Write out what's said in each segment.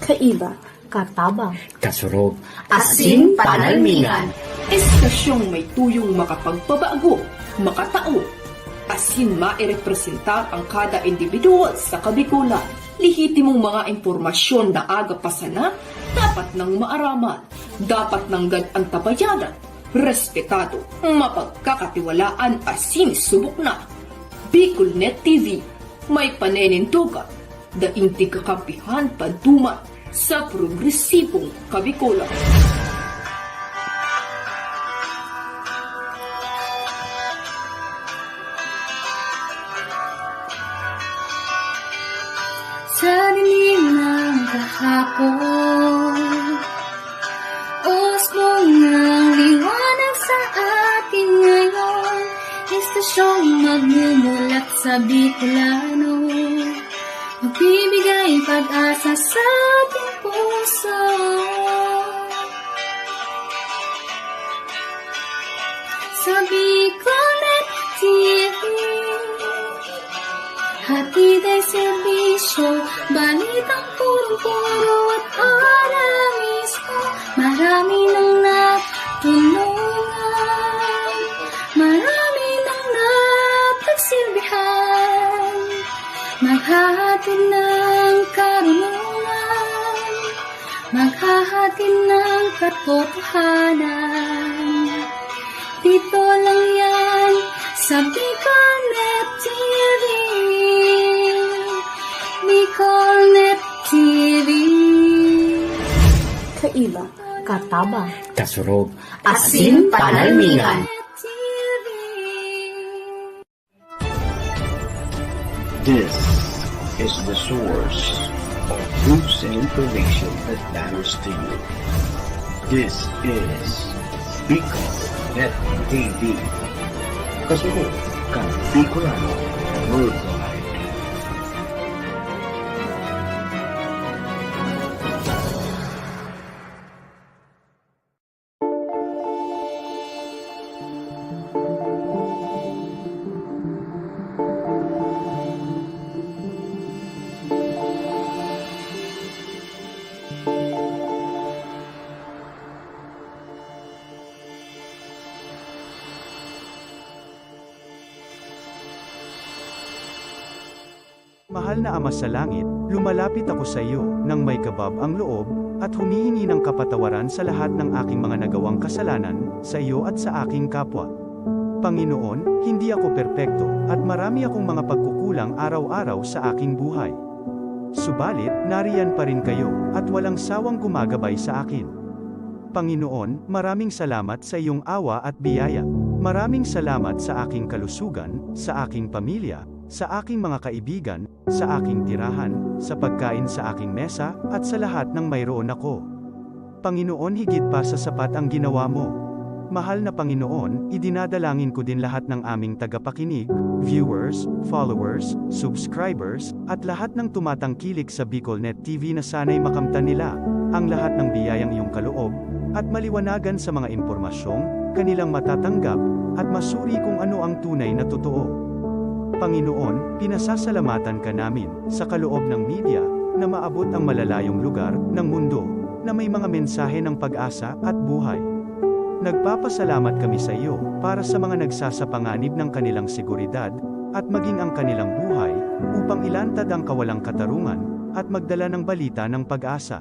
Kaiba, katabang, kasurog, Asin panalmingan. Estasyong may tuyong makapagpabago, makatao. Asin mairepresentar ang kada individual sa kabikulan. Lihitimong mga impormasyon na aga pasana, dapat nang maaraman, dapat nang antabayanan, respetado, mapagkakatiwalaan asin subok na. Bicolnet TV, may panenintugan, daing tigakampihan paduman sa progresibong kabikulan. sa dilim ng kahapon, usbong ng liwanag sa atin ngayon, estasyong magmumulat sa Bicolano, magbibigay pag-asa sa ating puso. Sa Bicolnet TV, hatid ay serbisyo, balitang purong-puro at para mismo. Marami nang natulungan, marami nang napagsilbihan, maghahatid ng karunungan, maghahatid ng katotohanan. Dito lang yan sa Bicolnet TV. Bicolnet TV. Kaiba, katabang, kasurog, Asin panalmingan. This is the source of news and information that matters to you. This is Bicolnet TV. Kasunod kang Bicolano Worldwide. Mahal na Ama sa Langit, lumalapit ako sa iyo, nang may kabab ang loob, at humihingi ng kapatawaran sa lahat ng aking mga nagawang kasalanan, sa iyo at sa aking kapwa. Panginoon, hindi ako perpekto, at marami akong mga pagkukulang araw-araw sa aking buhay. Subalit, nariyan pa rin kayo, at walang sawang gumagabay sa akin. Panginoon, maraming salamat sa iyong awa at biyaya. Maraming salamat sa aking kalusugan, sa aking pamilya, sa aking mga kaibigan, sa aking tirahan, sa pagkain sa aking mesa, at sa lahat ng mayroon ako. Panginoon, higit pa sa sapat ang ginawa mo. Mahal na Panginoon, idinadalangin ko din lahat ng aming tagapakinig, viewers, followers, subscribers, at lahat ng tumatangkilik sa Bicolnet TV na sana'y makamtan nila ang lahat ng biyayang iyong kaloob, at maliwanagan sa mga impormasyong kanilang matatanggap, at masuri kung ano ang tunay na totoo. Panginoon, pinasasalamatan ka namin, sa kaloob ng media, na maabot ang malalayong lugar, ng mundo, na may mga mensahe ng pag-asa, at buhay. Nagpapasalamat kami sa iyo, para sa mga nagsasapanganib ng kanilang seguridad, at maging ang kanilang buhay, upang ilantad ang kawalang katarungan, at magdala ng balita ng pag-asa.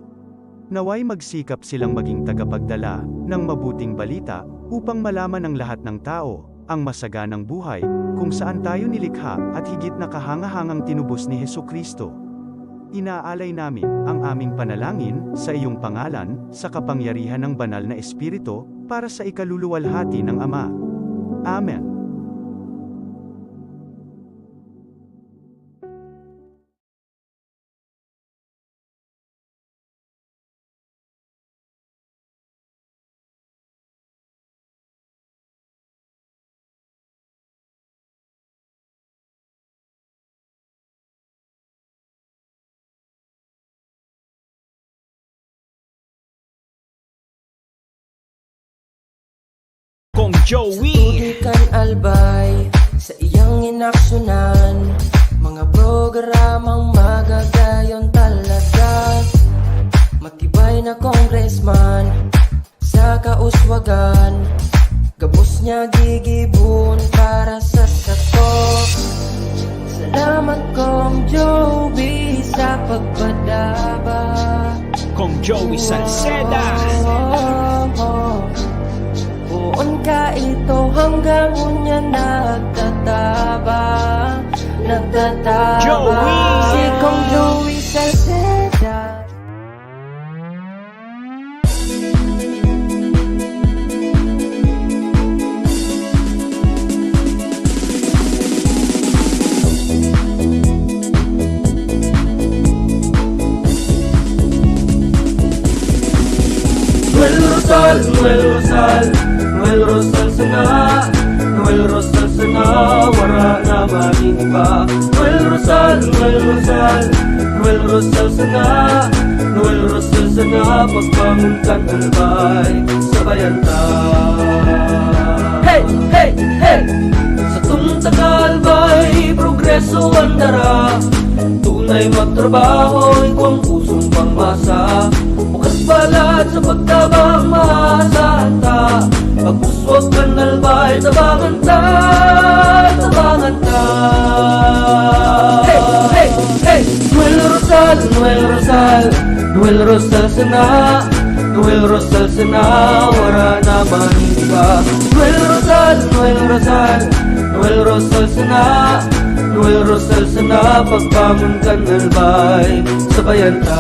Naway magsikap silang maging tagapagdala, ng mabuting balita, upang malaman ng lahat ng tao, ang masaganang buhay, kung saan tayo nilikha, at higit na kahangahangang tinubos ni Hesukristo. Inaalay namin ang aming panalangin sa iyong pangalan, sa kapangyarihan ng banal na Espiritu, para sa ikaluluwalhati ng Ama. Amen. Kong Joey, Tudikan albay inaksyonan, mga programang magagayon talaga. Matibay na congressman sa kauswagan, gabos niya gigibon para sa sato. Salamat Kong Joey sa pagpadaba. Kong Joey Salceda. Buon ka ito hanggang unya nagtataba. Joey! Si Kong Joey Salceda. Noel Rosal, Noel Rosal, Noel Rosal sana, Noel Rosal sana, wala na maniba. Noel Rosal, Noel Rosal, Noel Rosal sana, Noel Rosal sana, pagbangon ka talbay, sabayan ta. Hey, hey, hey! Sa tuntagal ba'y progreso ang dara, tunay magtrabaho, ikaw ang pusong pangmasa. Bukas balat sa pagtabang maasahan ta, pagpuswag ka nalbay, tabangan ta, tabangan ta. Hey, hey, hey! Noel Rosal, Noel Rosal, Noel Rosal sana, Noel Rosal sana, wala na maniba. Noel Rosal, Noel Rosal, Noel Rosal sana, Noel Rosal sana, pagbangon ka nalbay, sabayan ta.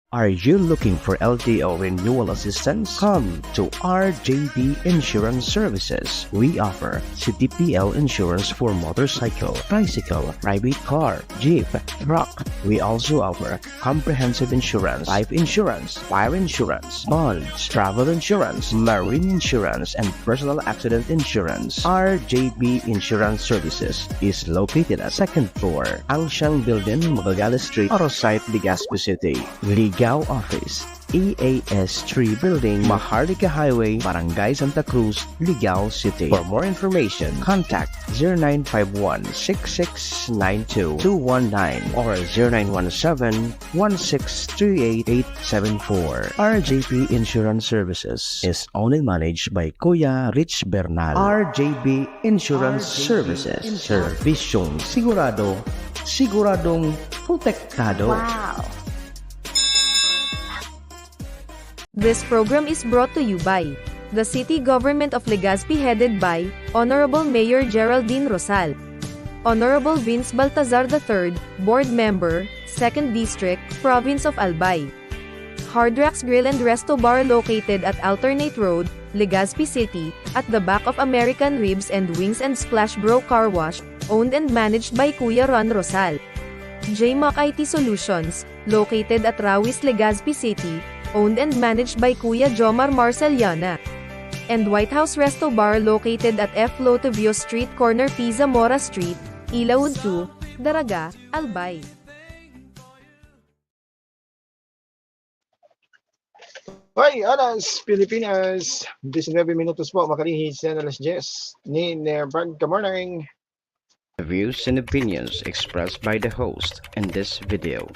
Are you looking for LTO renewal assistance? Come to RJB Insurance Services. We offer CTPL insurance for motorcycle, bicycle, private car, jeep, truck. We also offer comprehensive insurance, life insurance, fire insurance, bonds, travel insurance, marine insurance, and personal accident insurance. RJB Insurance Services is located at 2nd floor, Angshang Building, Magallanes Street, Orosite, Legazpi City. Ligao Office, EAS 3 Building, Maharlika Highway, Barangay Santa Cruz, Ligao City. For more information, contact 0951-6692-219 or 0917-1638874. RJP Insurance Services is owned and managed by Kuya Rich Bernal. RJB Insurance Services. Servisyong sigurado, siguradong protektado. Wow! This program is brought to you by the City Government of Legazpi headed by Honorable Mayor Geraldine Rosal, Honorable Vince Baltazar III, Board Member, 2nd District, Province of Albay. Hardrax Grill and Resto Bar located at Alternate Road, Legazpi City, at the back of American Ribs and Wings and Splash Bro Car Wash, owned and managed by Kuya Ron Rosal. JMAC IT Solutions, located at Rawis, Legazpi City, owned and managed by Kuya Jomar Marceliana. And White House Resto Bar located at F. Lotavio Street corner Pisa Mora Street, Ilaud 2, Daraga, Albay. Hoy, alas, Pilipinas! 19 minutos po, makalihis na alas 10 ni Nerbag. Good morning! The views and opinions expressed by the host in this video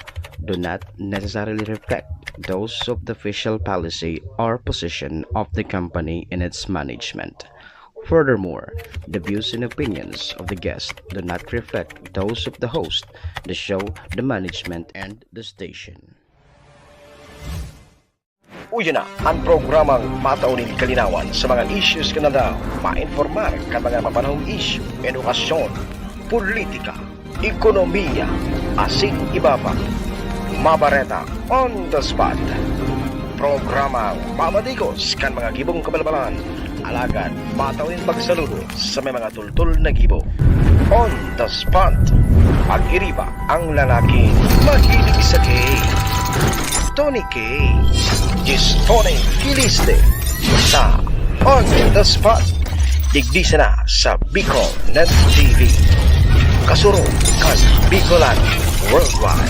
do not necessarily reflect those of the official policy or position of the company and its management. Furthermore, the views and opinions of the guest do not reflect those of the host, the show, the management, and the station. Uyo na ang programang mataunin kalinawan sa mga issues ka na daw ma-informar ka mga mapanahong issue, edukasyon, politika, ekonomiya, asin iba pa. Mabareta on the spot. Programa mamadikos kan mga gibong kabalbalan, alagad mataunin pagsaludo sa may mga tultul na gibo. On the spot, pag-iriba ang lalaking mahilig sa gay. Tony K. Gistone Kiliste sa On the Spot. Digdisa na sa Bicol Net TV. Kasuro kan Bicolan Worldwide.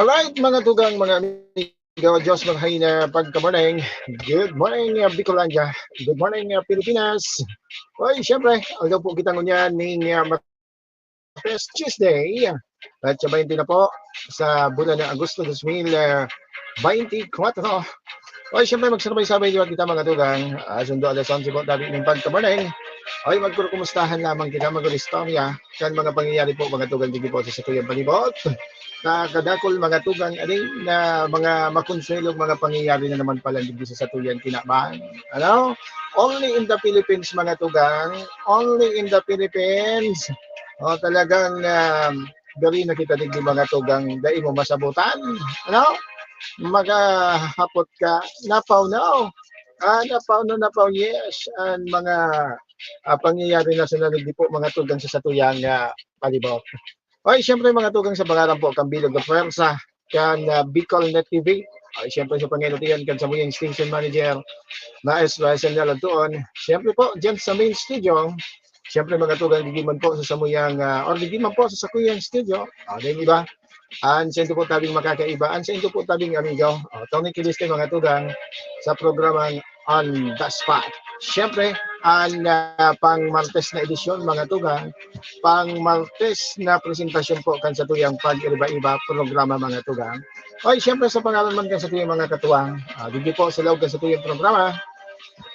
Alright, mga tugang, mga amigo, Diyos maghay na pagka-morning. Good morning, Bicolandia. Good morning, Pilipinas. Oy, syempre, agaw po kita ngunyan ning Martes Tuesday. At sa 20 na po sa bulan ng Agosto 2024. Oy, syempre, magsabay-sabay diwa kita mga tugang. Sundo alas 11 po tabi ng pagka-morning. Oy, magkukumustahan lamang kita mag-istorya kan mga pangyayari po mga tugang digi po sa tuyang palibot. Kadakol mga tugang aning na mga makonsuelong mga pangyayari na naman pala dito sa satuyan kinabahan. Ano? Only in the Philippines mga tugang, only in the Philippines. O talagang dali na kita digdi mga tugang dai mo masabutan. Ano? Magahapot ka napaw now. Napaw yes. Ang mga pangyayari na sinunod po mga tugang sa satuyang palibot. Ay, siyempre mga tugang sa pangalan po, Kambilog na Pwersa, kan Bicol Net TV. Ay, siyempre sa Panginoon kan sa muyang station manager na SYSN na doon. Siyempre po, dyan sa main studio, siyempre mga tugang, digiman po sa samuyang, or digiman po sa sakuyang studio. Dahil iba, ang sa ito po tabing makakaiba, ang sa ito po tabing amigo, Tony Kiliste mga tugang, sa programang On The Spot. Siyempre, ang pang Martes na edisyon mga tugang, pang Martes na presentasyon po kan sa tuyang pag-iba-iba programa mga tugang. Oy, siyempre sa pangalan man kan sa tuyang mga katuwang, digi po sa loob kan sa tuyang programa.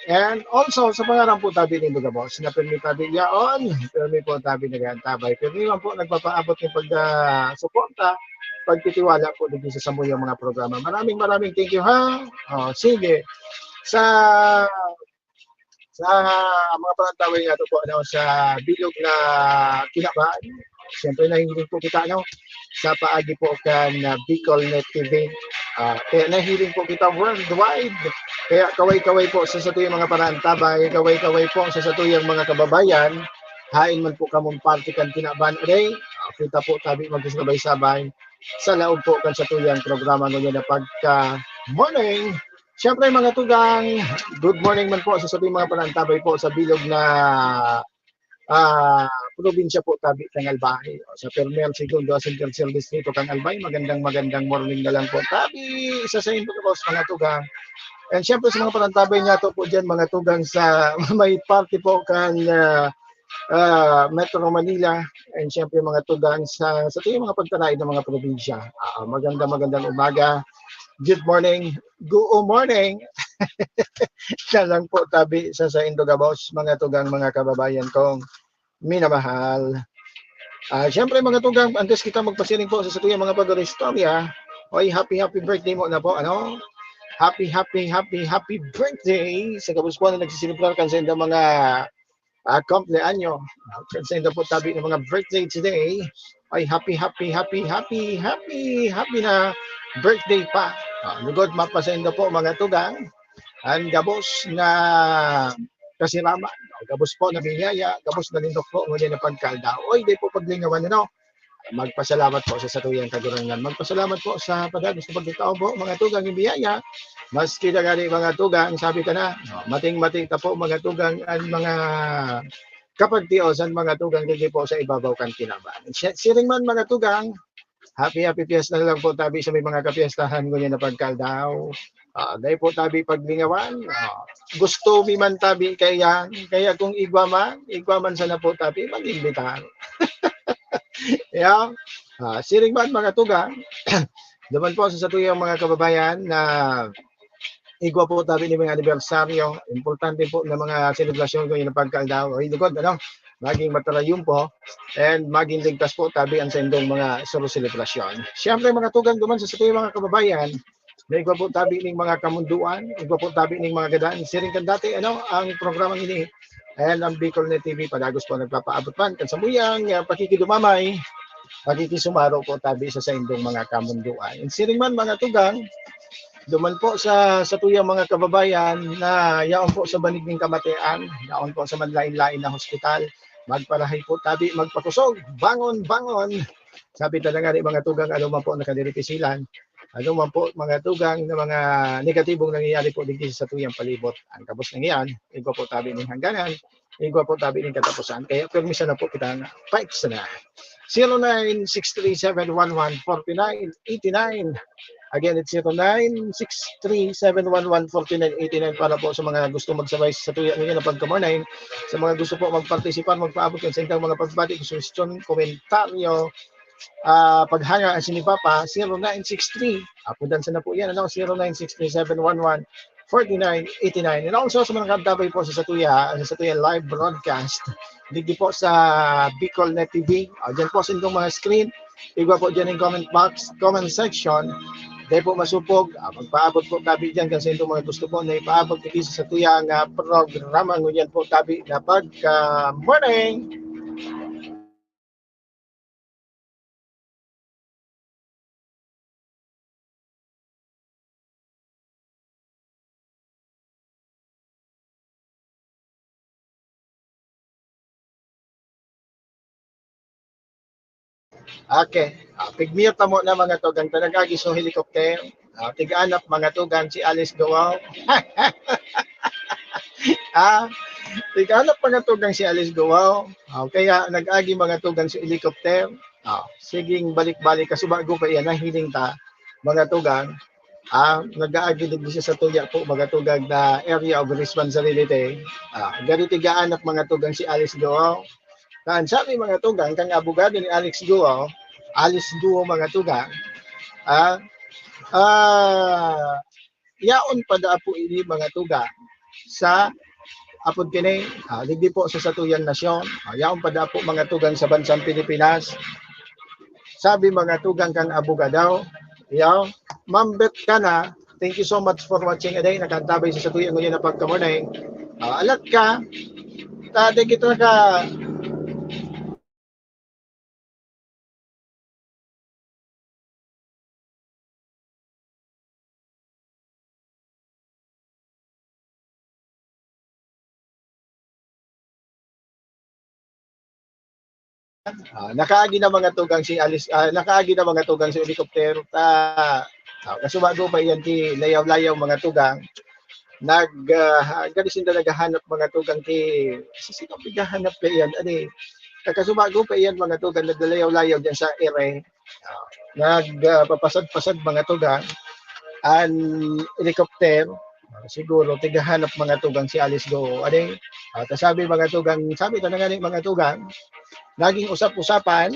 And also sa pangalan po tabi ni Bugabos, na permi tabi yaon, permi po tabi nag-antabay, permi man po nagpapaabot ng pag-suporta, pagtitiwala po dito sa samuyang mga programa. Maraming thank you ha. Sige. Sa mga panantawin nga ito po sa bilog na kinabahan. Siyempre nahihiling po kita sa paagi po kan Bicol Net TV. Kaya nahihiling po kita worldwide. Kaya kaway-kaway po sa satuyang mga panantabay, kaway-kaway po sa satuyang mga kababayan. Hain man po kamong party kan kinabahan. Kita po tabi magkasabay-sabay sa laog po kan satuyang programa nyo na pagka-morning. Siyempre mga tugang, good morning man po sa sabing mga panantabay po sa bilog na probinsya po tabi kang Albay. Sa Permel, Segundo, Central Distrito kang Albay, magandang morning na lang po tabi sa inyo po mga tugang. And siyempre sa mga panantabay niya to po dyan mga tugang sa may party po kang Metro Manila. And siyempre mga tugang sa mga pagtanaid ng mga probinsya. Magandang umaga. Good morning. Good morning. Siya lang po tabi sa Indogabos, mga tugang mga kababayan kong minamahal. Siyempre mga tugang, antes kita magpasiring po sa tuyang mga pag-istorya, oy, happy birthday mo na po, ano? Happy birthday sa kabus po na nagsisiliplar kan sa mga kumpleanyo. Sa po tabi ng mga birthday today, ay happy na birthday pa. Lugod mapasendo po mga tugang. Ang gabos na kasiraman. Gabos po na biyaya. Gabos na lindok po. Ngunit na pagkalda. Oy, di po paglingawan nyo. Magpasalamat po sa satuyang kagurangan. Magpasalamat po sa padagos na pagkatao po. Mga tugang yung biyaya. Mas kinagani mga tugang. Sabi ka na. Mating-mating ta po mga tugang. Ang mga kapagtiosan mga tugang. Hindi po sa ibabaw kan kinaban. Siring man mga tugang. Happy fiesta na lang po tabi sa may mga kapiestahan ko niya na pagkaldaw. Dahil po tabi paglingawan. Gusto mi man tabi kaya kung igwaman sana po tabi mag-imbitar. Yeah. Siring man mga tugang. Daman po sa tuyang mga kababayan na igwa po tabi ni mga anibersaryo. Importante po na mga selebrasyon ko niya na pagkaldaw. Ay, lugod, maging matarayong po and maging ligtas po tabi ang sendong mga selebrasyon. Siyempre mga tugang duman sa tuyang mga kababayan, na igwa po tabi ng mga kamunduan, igwa po tabi ng mga gadaan. Siring kan dati, ang programang ini and ang Bicol Net TV, padagos po nagpapaabot pan. Kan sa muyang pakikidumamay, pakikisumaro po tabi sa sendong mga kamunduan. And siring man mga tugang, Duman po sa tuyang mga kababayan na yaon po sa banig ng kamatian, yaon po sa manlain-lain na hospital, magparahay po tabi, magpakusog, bangon, bangon. Sabi talaga ni mga tugang ano man po nakadiripisilan, ano man po mga tugang na mga negatibong nangyayari po digdi sa tuyang palibot. Ang kabos ng iyan, igwa po tabi ng hangganan, igwa po tabi ng katapusan. Kaya permisa na po kita na fight na. 0963-711-4989. Again, it's 0963-711-4989 para po sa mga gusto magsabay sa tuya ngayon na pagkamorning. Sa mga gusto po magpartisipar, magpaabot ng sa mga pagbati, question, komentaryo, paghanga ang sinipapa, 0963. Apudan sa na po yan, 0963-711-4989. And also sa mga katabay po sa Satuya live broadcast, digdi po sa Bicol Net TV. Diyan po sa inyong mga screen. Igwa po dyan yung comment section. Dahil po masupog, magpaabot po tabi dyan kasi ito mga gusto po na ipaabot na sa Satuya nga programa. Ngunyan po tabi na pagka-morning. Okay. Pigmute mo na mga tugang tanagagi so helicopter. Tiganap mga tugang si Alice Gowaw. Tiganap mga tugang si Alice Gowaw. Kaya nag-agi mga tugang si helicopter. Siging balik-balik kasi bago pa yan hiling ta mga tugang. Nag-aagi din siya sa tuya po mga tugang na area of responsibility. Ganito tiganap mga tugang si Alice Gowaw. Kan sabi mga tugang kang abogado ni Alice Guo mga tugang, yaon pa da po ini mga tugang sa apod kini, ligdi po sa satuyang nasyon, yaon pa da po mga tugang sa bansang Pilipinas. Sabi mga tugang kang abogado, mambet ka na. Thank you so much for watching today. Nakantabay sa satuyang ngayon na pagkamorning. Alat ka, tade kita ka nakaagi na mga tugang si Alice, nakaagi na mga tugang si helicopter kasubago pa yan ti layaw-layaw mga tugang galisin na naghahanap mga tugang ti sino naghahanap pa yan kasubago pa yan mga tugang naglayaw-layaw dyan sa ere nagpapasad-pasad mga tugang an helicopter siguro tigahanap mga tugang si Alice Go sabi mga tugang sabi ito na nga mga tugang naging usap-usapan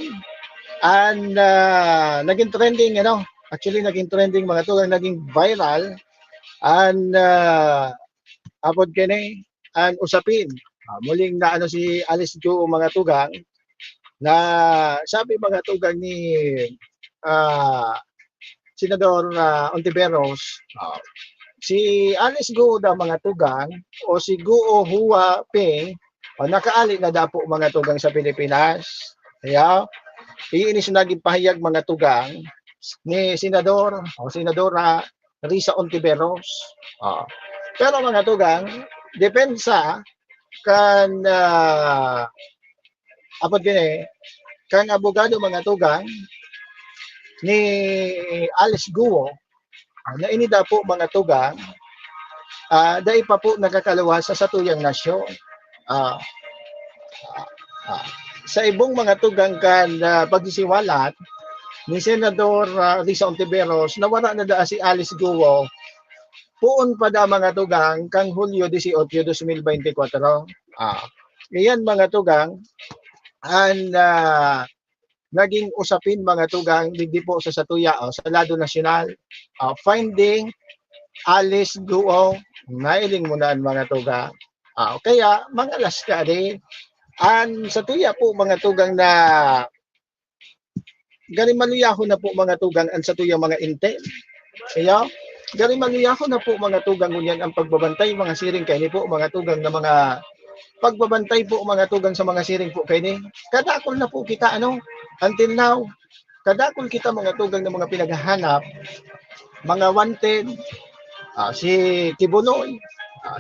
and naging trending actually naging trending mga tugang naging viral and apod kini and usapin muling na si Alice Go mga tugang na sabi mga tugang ni Senador Ontiveros si Alice Go daw mga tugang o si Guo Hua Ping nakaali na dapo mga tugang sa Pilipinas. Iinis na naging pahayag mga tugang ni Senadora Risa Ontiveros. Pero mga tugang, depensa kan apod gini, kan abogado mga tugang ni Alice Guo na ini dapo mga tugang dahil pa po nakakalawa sa satuyang nasyon. Sa ibong mga tugang kan pagsisiwalat ni Senador Risa Ontiveros nawala na da si Alice Guo puon pa da mga tugang kang Hulyo 18, 2024. Iyan mga tugang and naging usapin mga tugang digdi po sa Satuya sa lado nasyonal finding Alice Guo nailing muna mga tugang. Kaya mga alas ka an sa tuya po mga tugang na gani maluyaho na po mga tugang an sa tuya mga intel. Gani maluyaho na po mga tugang ngunyan ang pagbabantay mga siring kay ni po mga tugang na mga pagbabantay po mga tugang sa mga siring po kay ni. Kadakol na po kita until now. Kadakol kita mga tugang na mga pinaghahanap mga wanted, si Kibuloy,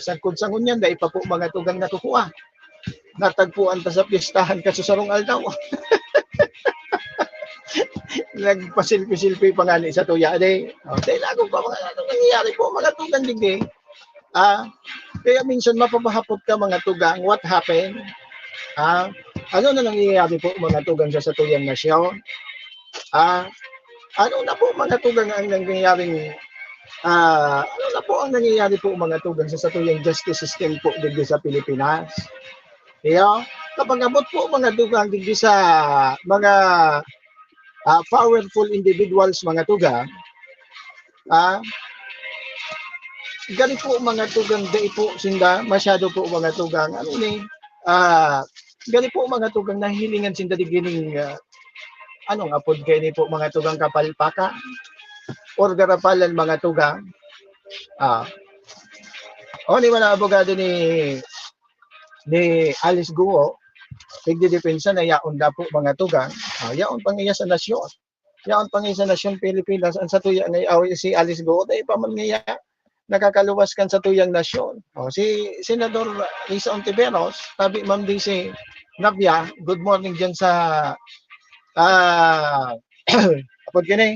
sangkod sa ngunyan, dahil pa po mga tugang natukuha. Natagpuan ta sa pistahan ka sa sarong aldaw. Nagpasilpi-silpi pa nga ni sa tuya. Dahil lago pa mga nangyayari po, mga tugang digdi. Kaya minsan mapapahapot ka mga tugang, what happened? Ano na nangyayari po mga tugang sa tuyang nasyon? Ano na po mga tugang ang nangyayaring ano na po ang nangyayari po mga tugang sa tuyang justice system po dito sa Pilipinas? Kaya kapag abot po mga tugang dito sa mga powerful individuals mga tugang, gani po mga tugang dai po sinda masyado po mga tugang ano ni gani po mga tugang nahilingan sinda digining anong apod kay ni po mga tugang kapalpaka or garapalan mga tugang ni mga abogado ni Alice Guo tigdedepensa na yaon da po mga tugang yaon pangiya sa nasyon Pilipinas ang sa tuya ngay si Alice Guo dai pa man niya nakakaluwas kan sa tuyang nasyon. Si Senador Risa Ontiveros, tabi ma'am din si Navia, good morning dyan sa apod kini.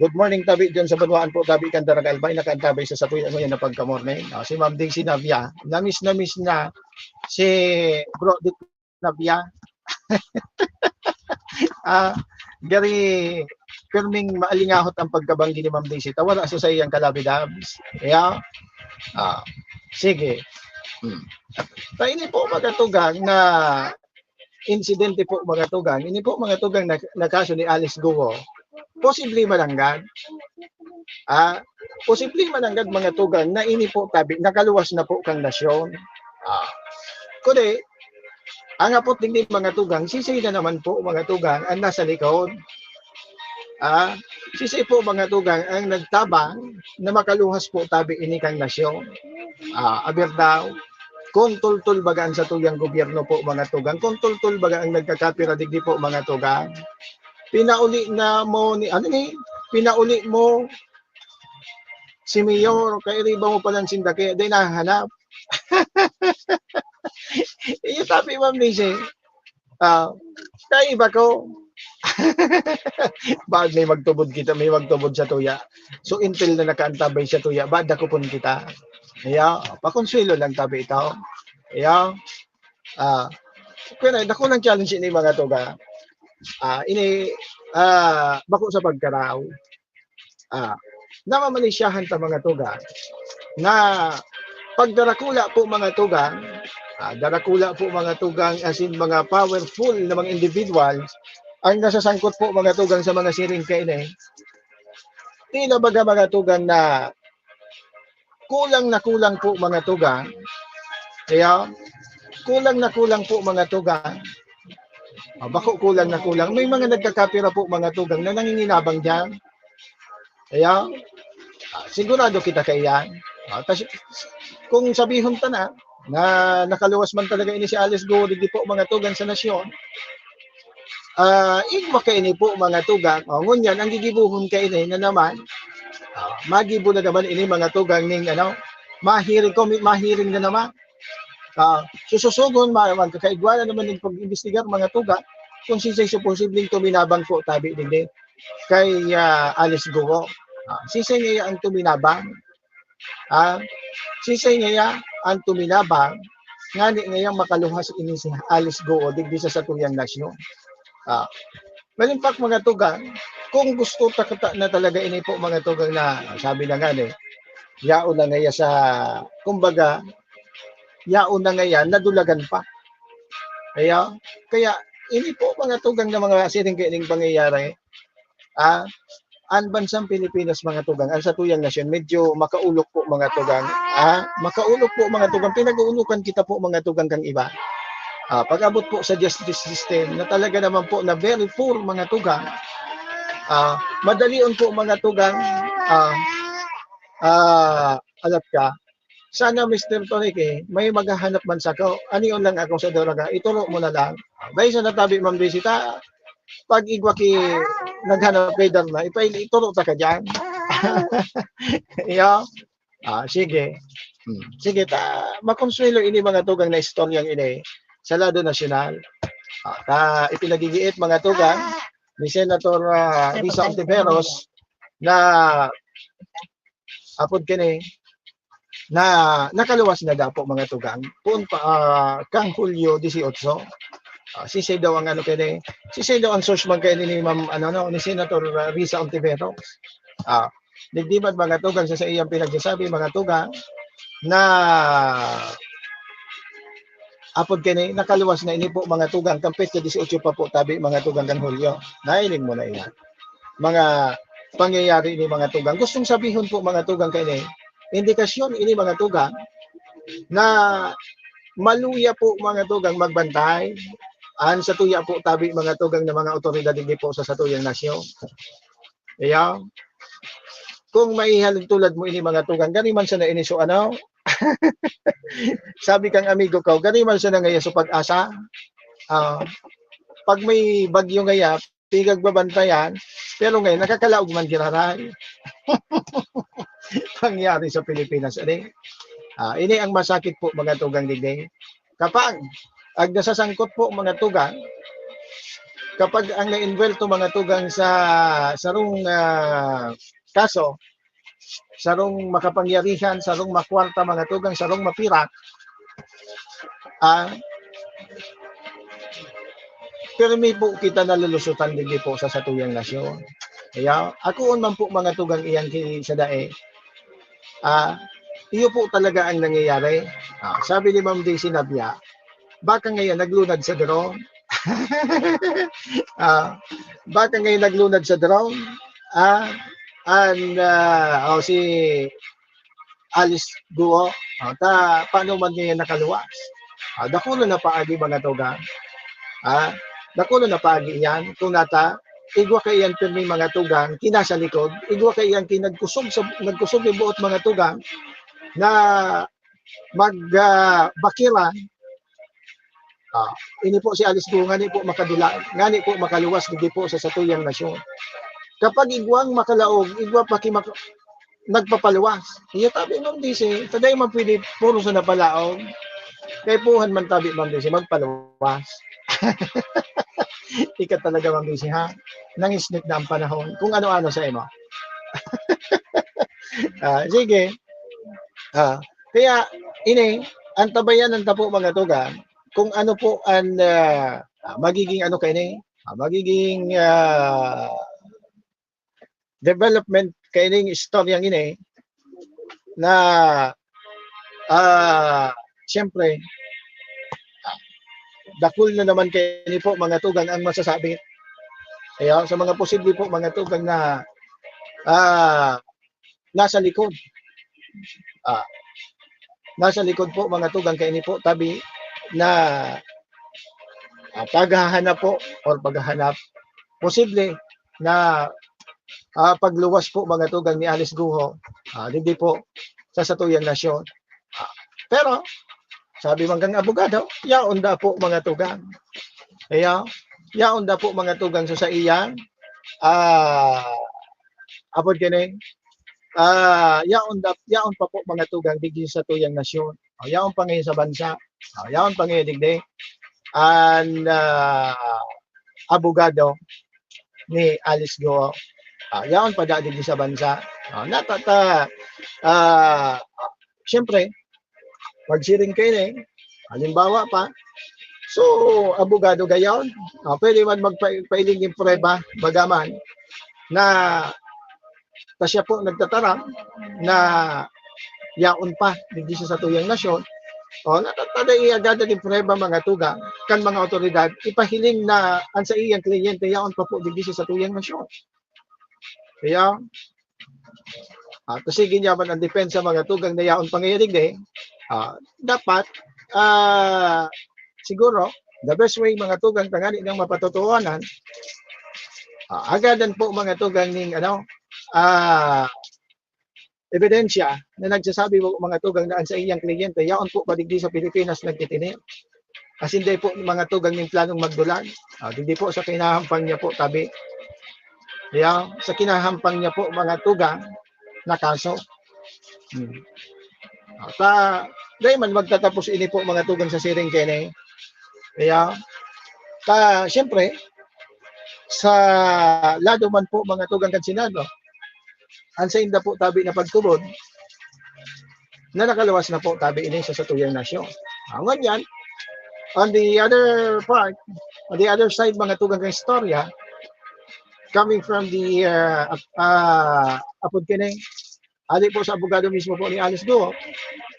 Good morning tabi dyan sa Banwaan po, tabi kan Daraga Albay, nakantabay sa tuyang ngayon na pagka-morning. Si ma'am din si Navia, na-miss na si Bro Dick Navia. Very pirming maalingahot ang pagkabanggi ni Ma'am Daisy. Wala sa sayang kalabidabs. Kaya, sige. Ini po mga tugang na insidente po mga tugang. Ini po mga tugang na kaso ni Alice Guo. Posible mananggad. Posible mananggad mga tugang na ini po tabi, nakaluwas na po kang nasyon. Kundi, ang apot din mga tugang, sisay na naman po mga tugang ang nasa likod. Sisay po mga tugang ang nagtabang na makaluhas po tabi ini kang nasyon. Aber daw, kung tultul bagaan sa tuyang gobyerno po mga tugang, kung tultul baga ang nagkakapira digdi po mga tugang, pinauli na mo ni, pinauli mo si Mayor, kay riba mo palang sindaki, di nahanap. Iyo tabi ma'am Lizzie, kaya iba ko, bag may magtubod kita, may magtubod sa tuya. So intel na nakaantabay sa tuya, bad ako pun kita. Kaya, pakonsuelo lang tabi ito. Kaya, kaya dako lang challenge ini mga tuga. Bako sa pagkaraw. Namamanisyahan ta mga tuga na pagdarakula po mga tugang, darakula po mga tugang as in mga powerful na mga individuals ang nasasangkot po mga tugang sa mga siring kainay. Tila baga mga tugang na kulang po mga tugang. Kaya kulang po mga tugang. Bako kulang. May mga nagkakapira po mga tugang na nanginginabang diyan. Kaya sigurado kita kaiyan. Kung sabihon ta na nakaluwas man talaga ini si Alice Guo di po mga tugang sa nasyon. Igwa kay ini po mga tugang. Ngunyan ang gigibuhon kay ini na naman magibo na naman ini mga tugang ning mahiring na naman. Sususugon magkakaigwa na naman ng pag-imbestigar mga tugang kung sisay posibleng tuminabang po tabi din kay Alice Guo. Sisay niya ang tuminabang. Sisay niya ang tuminabang ngani ngayang makaluhas ini si Alice Guo digdi sa tuyang nasyon. Malimpak mga tugang, kung gusto takata na talaga ini po mga tugang na sabi na nga yaon na ngaya sa kumbaga yaon na ngaya nadulagan pa. Kaya ini po mga tugang na mga siring kaining pangyayari ang bansang Pilipinas mga tugang, ang sa tuyang nasyon, medyo makaulok po mga tugang. Makaulok po mga tugang, pinag-uulukan kita po mga tugang kang iba. Pag-abot po sa justice system na talaga naman po na very poor mga tugang, madalion po mga tugang, alat ka, sana Mr. Torike, may maghahanap man sa ko, aniyon lang ako sa daraga, ituro mo na lang. Dahil sa natabi Ma'am Bisita, pag igwa ki naghanap kay Darna, ituro ta ka dyan. Iya. Sige. Sige makonsuelo ini mga tugang na istoryang ini sa lado nasyonal. Ipinagigiit mga tugang ni Senator Risa Ontiveros na apod kini na nakaluwas na dapo mga tugang kang Hulyo 18. Sisay daw ang sisay daw ang source man kay ni Ma'am ni Senator Risa Ontiveros. Nagdimat mga tugang sa iyang pinagsasabi mga tugang na apod kini nakaluwas na ini po mga tugang kampit 18 pa po tabi mga tugang kan Hulyo. Nailing mo na iyan. Mga pangyayari ini mga tugang. Gustong sabihin po mga tugang kini, indikasyon ini mga tugang na maluya po mga tugang magbantay sa tuya po tabi mga tugang na mga otoridad hindi po sa satuyang nasyon. Iya. Kung maihalin tulad mo ini mga tugang, gani man siya na iniso sabi kang amigo ko, gani man siya na ngayon sa pag-asa. Pag may bagyo ngaya, pigagbabantayan, pero ngayon nakakalaog man giraray. Pangyari sa Pilipinas. Ini ang masakit po mga tugang digdig. Kapag nasasangkot po mga tugang, kapag ang na-involve mga tugang sa sarong kaso, sarong makapangyarihan, sarong makwarta mga tugang, sarong mapirak, permi po kita nalulusutan din po sa satuyang nasyon. Kaya ako man po mga tugang iyan sa dae, iyo po talaga ang nangyayari. Sabi ni Ma'am Daisy Nabia, baka ngayon naglunad sa drone. Baka ngayon naglunad sa drone. Si Alice Guo, paano man niya nakaluwas? Dakulo na paagi mga tugang. Dakulo na paagi yan. Kung igwa kay yan pirmi mga tugang, kinasa likod, igwa kay yan nagkusog yung buot mga tugang na magbakiran. Ini po si Alice Guo, ngani po makaluwas, hindi po sa satuyang nasyon. Kapag igwang makalaog, igwa pa nagpapaluwas. Iya tabi Ma'am Daisy, taday man pwede puro sa napalaog. Kay puhan man tabi Ma'am Daisy, magpaluwas. Ika talaga Ma'am Daisy ha. Nangisnit na ang panahon. Kung ano-ano sa imo. Sige. Kaya ini, ang tabayan ng tapo mga tugang, kung ano po ang magiging magiging development kaining istoryang ini na siyempre dakul na naman kayo po mga tugang ang masasabi. Kaya sa mga posible po mga tugang na nasa likod po mga tugang kayo po tabi na paghahanap posible na pagluwas po mga tugang ni Alice Guo, hindi po sa satuyang nasyon. Pero sabi man kang abogado, yaon da po mga tugang. Kaya yaon da po mga tugang sa iyan. Apod kini yaon pa po mga tugang digdi sa tuyang nasyon. Yaon pa ngayon sa bansa. Yaon pa ngayon digdi an abogado ni Alice Guo. Yaon pa digdi sa bansa. Siyempre, pagsiring kayo halimbawa pa, so abogado gayon, pwede man magpailing yung prueba, bagaman, na siya po nagtatarang na yaon pa, hindi siya sa tuyang nasyon, natatada iagad yung prueba mga tugang, kan mga otoridad, ipahiling na ang sa iyang kliyente, yaon pa po, hindi siya sa tuyang nasyon. Kaya, kasi ginyaman ang depensa mga tugang na yaon pangyayari dapat siguro the best way mga tugang tangani ng mapatotohanan agadan po mga tugang ning ebidensya na nagsasabi po mga tugang na sa iyang kliyente yaon po badigdi sa Pilipinas nagtitinir kasi hindi po mga tugang ning planong magdulag hindi po sa kinahampang niya po tabi Kaya sa kinahampang niya po mga tugang na kaso. Dahil man magtatapos ini po mga tugang sa siring kene. Kaya siyempre sa lado man po mga tugang kan Senado, ang sa inda po tabi na pagtubod na nakalawas na po tabi ini sa satuyang nasyon. Ang yan, on the other part, on the other side mga tugang ng istorya, coming from the apod kene, ali po sa abogado mismo po ni Alice Guo,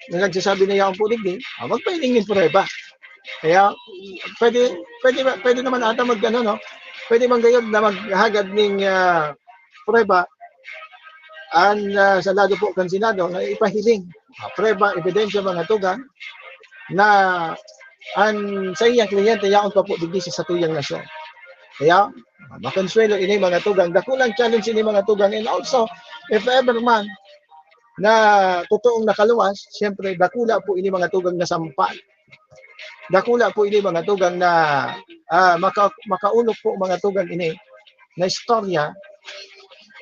na nagsasabi na yaong puligdi, magpailingin prueba. Kaya pwede naman ata no? Pwede man gayod na maghagad ng prueba sa lado po kan Senado na ipahiling prueba, ebidensya mga tugang na ang sa iyang kliyente yaon pa po digdi sa tuyang nasyon. Kaya makonsuelo ini mga tugang, dakulang challenge ini mga tugang, and also if ever man na totoong nakaluwas, siyempre dakula po ini mga tugang na sampal. Dakula po ini mga tugang na makaulok po mga tugang ini na istorya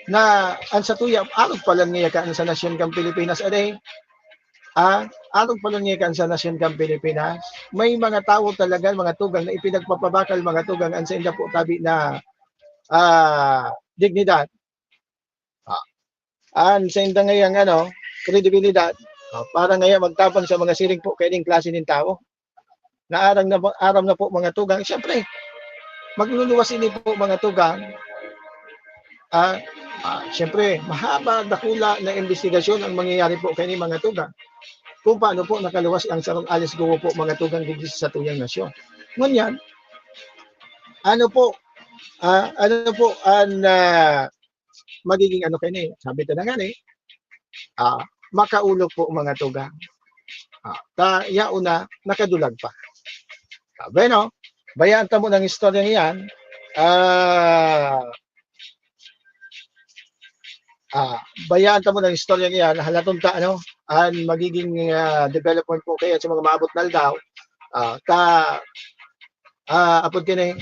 na ang sa tuya arog pa lang niya kaan sa nasyon kang Pilipinas arog pa lang niya kaan sa nasyon kang Pilipinas. May mga tao talaga mga tugang na ipinagpapabakal mga tugang ang sa inda po tabi na dignidad. Ang sa inda ngayang kredibilidad, para ngayon magtapang sa mga siring po kaining klase ng tao na aram na po mga tugang. Siyempre, magluluwas ini po mga tugang. Siyempre, mahaba, dakula na investigasyon ang mangyayari po kay mga tugang. Kung paano po nakaluwas ang Sarong Alice Guo po mga tugang digdi sa tuyang nasyon. Ngunyan, ano po ang magiging kayo sabi ito na nga makaulog po mga tugang. Yauna, nakadulag pa. Sabi bayaan mo ng istorya niyan, bayaan mo ng istorya niyan, halatong ang magiging development po kaya sa mga maabot na daw, apod kini,